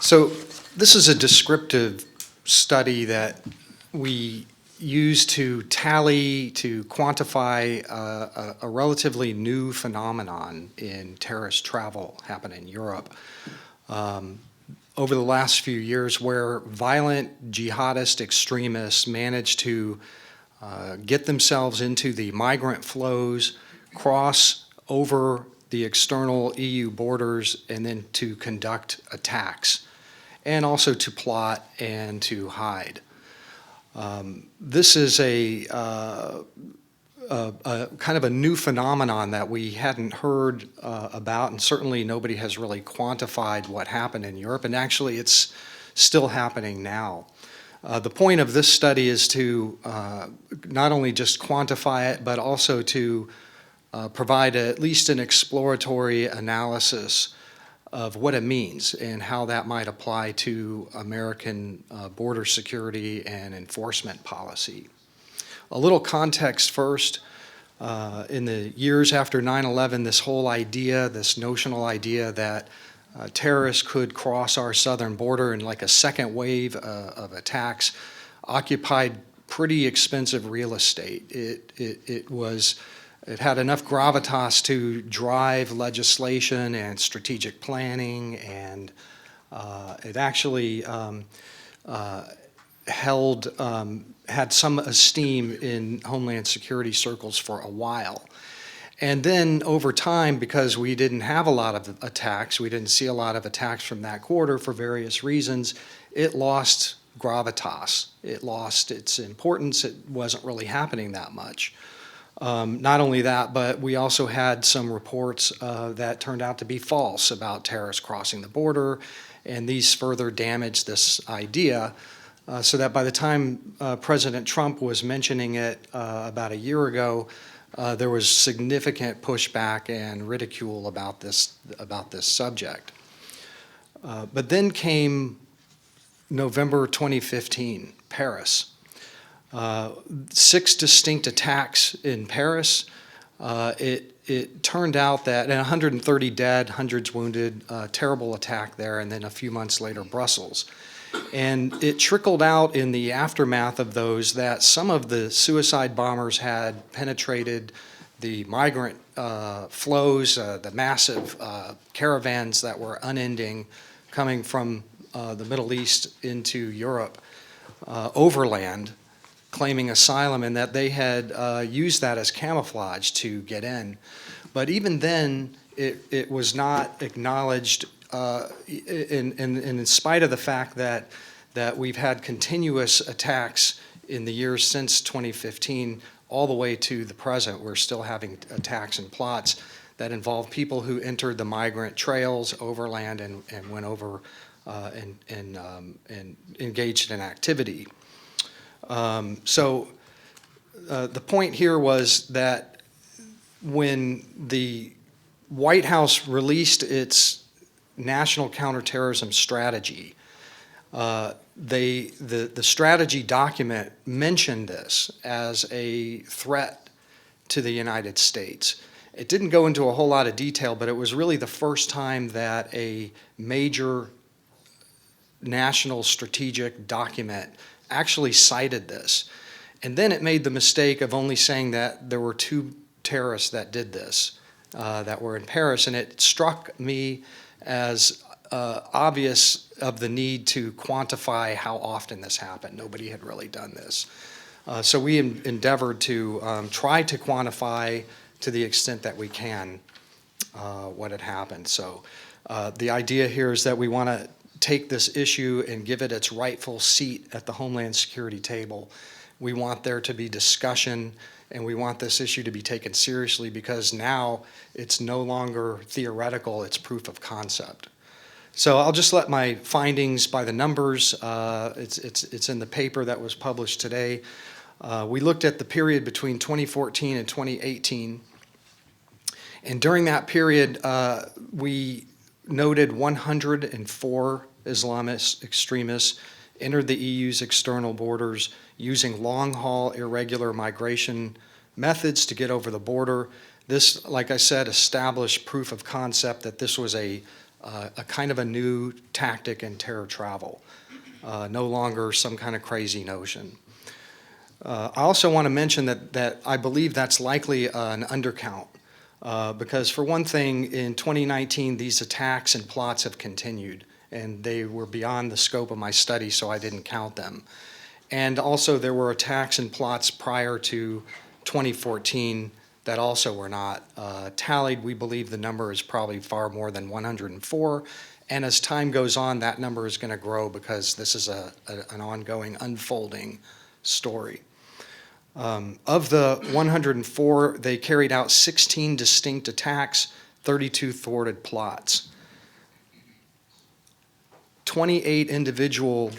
So this is a descriptive study that we use to tally, to quantify a relatively new phenomenon in terrorist travel happening in Europe over the last few years, where violent jihadist extremists manage to get themselves into the migrant flows, cross over the external EU borders, and then to conduct attacks, and also to plot and to hide. This is a kind of a new phenomenon that we hadn't heard about, and certainly nobody has really quantified what happened in Europe, and actually it's still happening now. The point of this study is to not only just quantify it, but also to provide at least an exploratory analysis of what it means and how that might apply to American border security and enforcement policy. A little context first. In the years after 9/11, this whole idea, this notional idea that terrorists could cross our southern border in like a second wave of attacks occupied pretty expensive real estate. It had enough gravitas to drive legislation and strategic planning, and it actually had some esteem in Homeland Security circles for a while. And then over time, because we didn't have a lot of attacks, we didn't see a lot of attacks from that quarter for various reasons, it lost gravitas. It lost its importance. It wasn't really happening that much. Not only that, but we also had some reports that turned out to be false about terrorists crossing the border, and these further damaged this idea, so that by the time President Trump was mentioning it about a year ago, there was significant pushback and ridicule about this subject. But then came November 2015, Paris. 6 distinct attacks in Paris. It turned out that 130 dead, hundreds wounded, terrible attack there, and then a few months later, Brussels. And it trickled out in the aftermath of those that some of the suicide bombers had penetrated the migrant flows, the massive caravans that were unending coming from the Middle East into Europe overland, claiming asylum, and that they had used that as camouflage to get in. But even then, it was not acknowledged, in spite of the fact that we've had continuous attacks in the years since 2015 all the way to the present. We're still having attacks and plots that involve people who entered the migrant trails overland and went over and engaged in activity. So the point here was that when the White House released its national counterterrorism strategy, the strategy document mentioned this as a threat to the United States. It didn't go into a whole lot of detail, but it was really the first time that a major national strategic document actually cited this. And then it made the mistake of only saying that there were 2 terrorists that did this, that were in Paris, and it struck me as obvious of the need to quantify how often this happened. Nobody had really done this. So we endeavored to try to quantify to the extent that we can what had happened. So the idea here is that we want to take this issue and give it its rightful seat at the Homeland Security table. We want there to be discussion, and we want this issue to be taken seriously, because now it's no longer theoretical, it's proof of concept. So I'll just let my findings by the numbers. It's in the paper that was published today. We looked at the period between 2014 and 2018, and during that period, we noted 104 Islamist extremists entered the EU's external borders using long-haul irregular migration methods to get over the border. This, like I said, established proof of concept that this was a a kind of a new tactic in terror travel, no longer some kind of crazy notion. I also want to mention that I believe that's likely an undercount, because for one thing, in 2019, these attacks and plots have continued, and they were beyond the scope of my study, so I didn't count them. And also there were attacks and plots prior to 2014 that also were not tallied. We believe the number is probably far more than 104, and as time goes on, that number is going to grow because this is an ongoing, unfolding story. Of the 104, they carried out 16 distinct attacks, 32 thwarted plots. 28 individual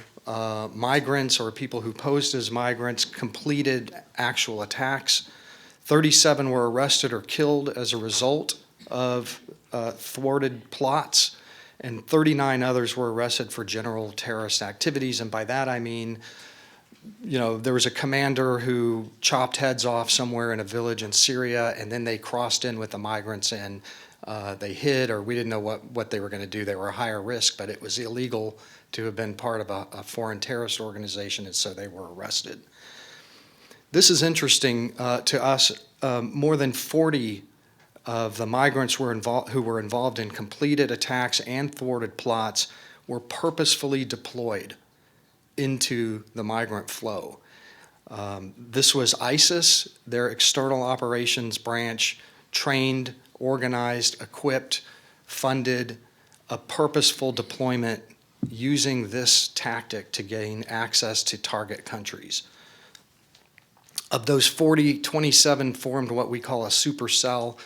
migrants or people who posed as migrants completed actual attacks. 37 were arrested or killed as a result of thwarted plots, and 39 others were arrested for general terrorist activities. And by that I mean, there was a commander who chopped heads off somewhere in a village in Syria, and then they crossed in with the migrants and they hid, or we didn't know what they were going to do. They were a higher risk, but it was illegal to have been part of a foreign terrorist organization, and so they were arrested. This is interesting to us. More than 40 of the migrants who were involved in completed attacks and thwarted plots were purposefully deployed into the migrant flow. This was ISIS, their external operations branch, trained, organized, equipped, funded a purposeful deployment using this tactic to gain access to target countries. Of those 40, 27 formed what we call a supercell.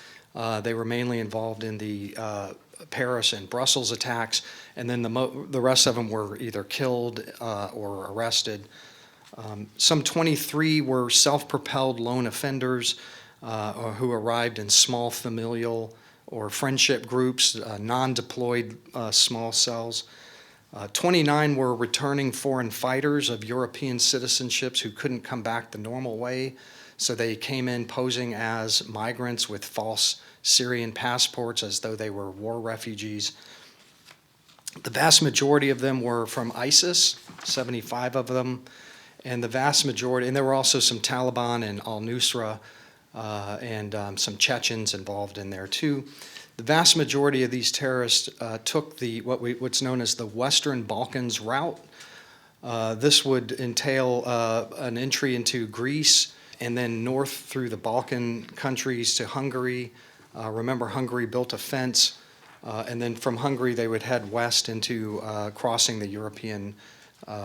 They were mainly involved in the Paris and Brussels attacks, and then the rest of them were either killed or arrested. Some 23 were self-propelled lone offenders who arrived in small familial or friendship groups, non-deployed small cells. 29 were returning foreign fighters of European citizenships who couldn't come back the normal way, so they came in posing as migrants with false Syrian passports as though they were war refugees. The vast majority of them were from ISIS, 75 of them, and the vast majority, and there were also some Taliban and al-Nusra and some Chechens involved in there too. The vast majority of these terrorists took what's known as the Western Balkans route. This would entail an entry into Greece and then north through the Balkan countries to Hungary. Remember, Hungary built a fence, and then from Hungary they would head west into crossing the European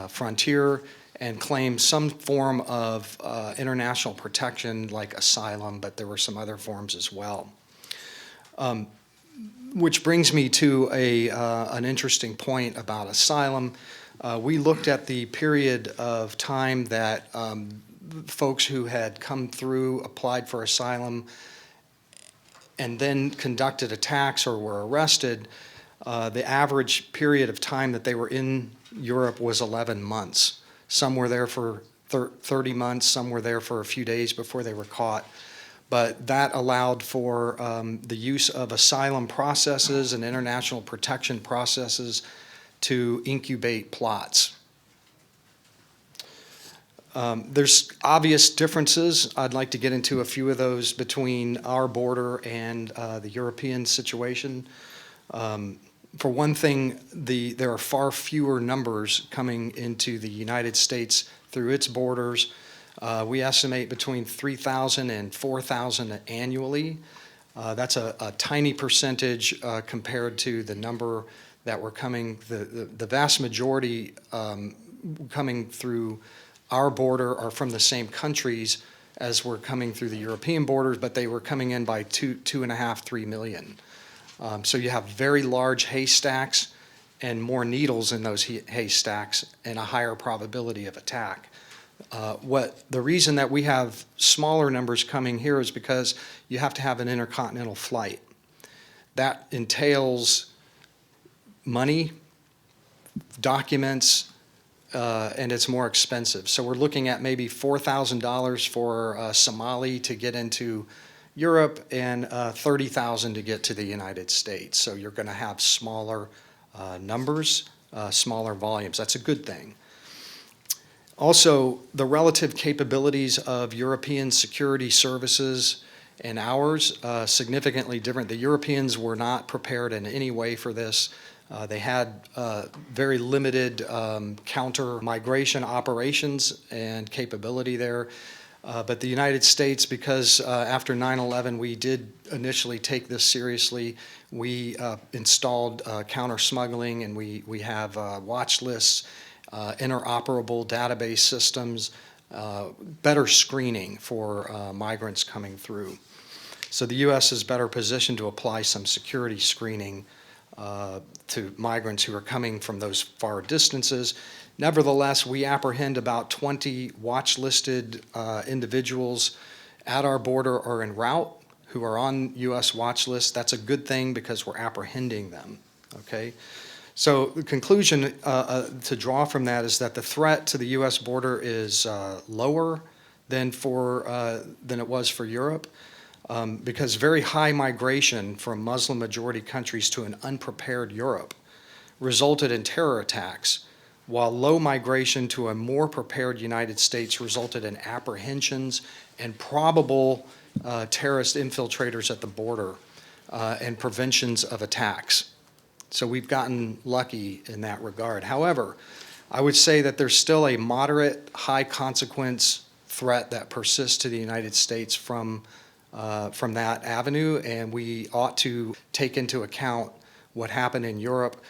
frontier and claim some form of international protection like asylum, but there were some other forms as well. Which brings me to an interesting point about asylum. We looked at the period of time that folks who had come through, applied for asylum, and then conducted attacks or were arrested. The average period of time that they were in Europe was 11 months. Some were there for 30 months, some were there for a few days before they were caught. But that allowed for the use of asylum processes and international protection processes to incubate plots. There's obvious differences. I'd like to get into a few of those between our border and the European situation. For one thing, there are far fewer numbers coming into the United States through its borders. We estimate between 3,000 and 4,000 annually. That's a tiny percentage compared to the number that were coming. The vast majority coming through our border are from the same countries as were coming through the European borders, but they were coming in by 2.5, 3 million. So you have very large haystacks and more needles in those haystacks and a higher probability of attack. The reason that we have smaller numbers coming here is because you have to have an intercontinental flight. That entails money, documents, and it's more expensive. So we're looking at maybe $4,000 for a Somali to get into, Europe, and 30,000 to get to the United States. So you're going to have smaller numbers, smaller volumes. That's a good thing. Also, the relative capabilities of European security services and ours significantly different. The Europeans were not prepared in any way for this. They had very limited counter-migration operations and capability there. But the United States, because after 9/11 we did initially take this seriously, we installed counter-smuggling, and we have watch lists, interoperable database systems, better screening for migrants coming through. So the U.S. is better positioned to apply some security screening to migrants who are coming from those far distances. Nevertheless, we apprehend about 20 watch-listed individuals at our border or en route who are on U.S. watch lists. That's a good thing because we're apprehending them, okay? So the conclusion to draw from that is that the threat to the U.S. border is lower than it was for Europe, because very high migration from Muslim-majority countries to an unprepared Europe resulted in terror attacks, while low migration to a more prepared United States resulted in apprehensions and probable terrorist infiltrators at the border and preventions of attacks. So we've gotten lucky in that regard. However, I would say that there's still a moderate, high consequence threat that persists to the United States from that avenue, and we ought to take into account what happened in Europe.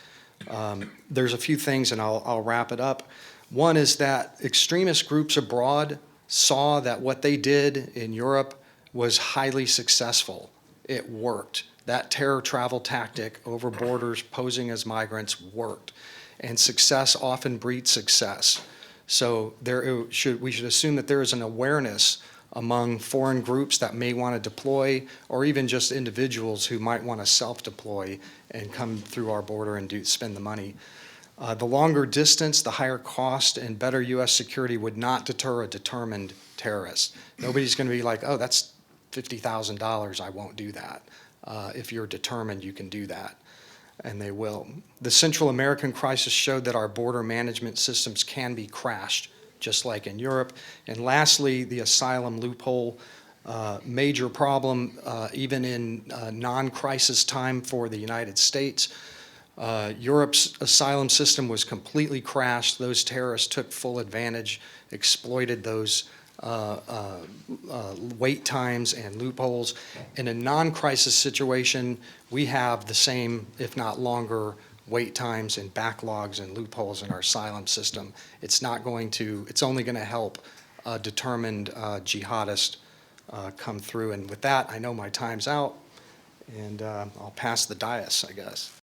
There's a few things, and I'll wrap it up. One is that extremist groups abroad saw that what they did in Europe was highly successful. It worked. That terror travel tactic over borders posing as migrants worked, and success often breeds success. So we should assume that there is an awareness among foreign groups that may want to deploy, or even just individuals who might want to self-deploy and come through our border and spend the money. The longer distance, the higher cost, and better U.S. security would not deter a determined terrorist. Nobody's going to be like, oh, that's $50,000, I won't do that. If you're determined, you can do that, and they will. The Central American crisis showed that our border management systems can be crashed, just like in Europe. And lastly, the asylum loophole, major problem even in non-crisis time for the United States. Europe's asylum system was completely crashed. Those terrorists took full advantage, exploited those wait times and loopholes. In a non-crisis situation, we have the same, if not longer, wait times and backlogs and loopholes in our asylum system. It's only going to help a determined jihadist come through. And with that, I know my time's out, and I'll pass the dais, I guess.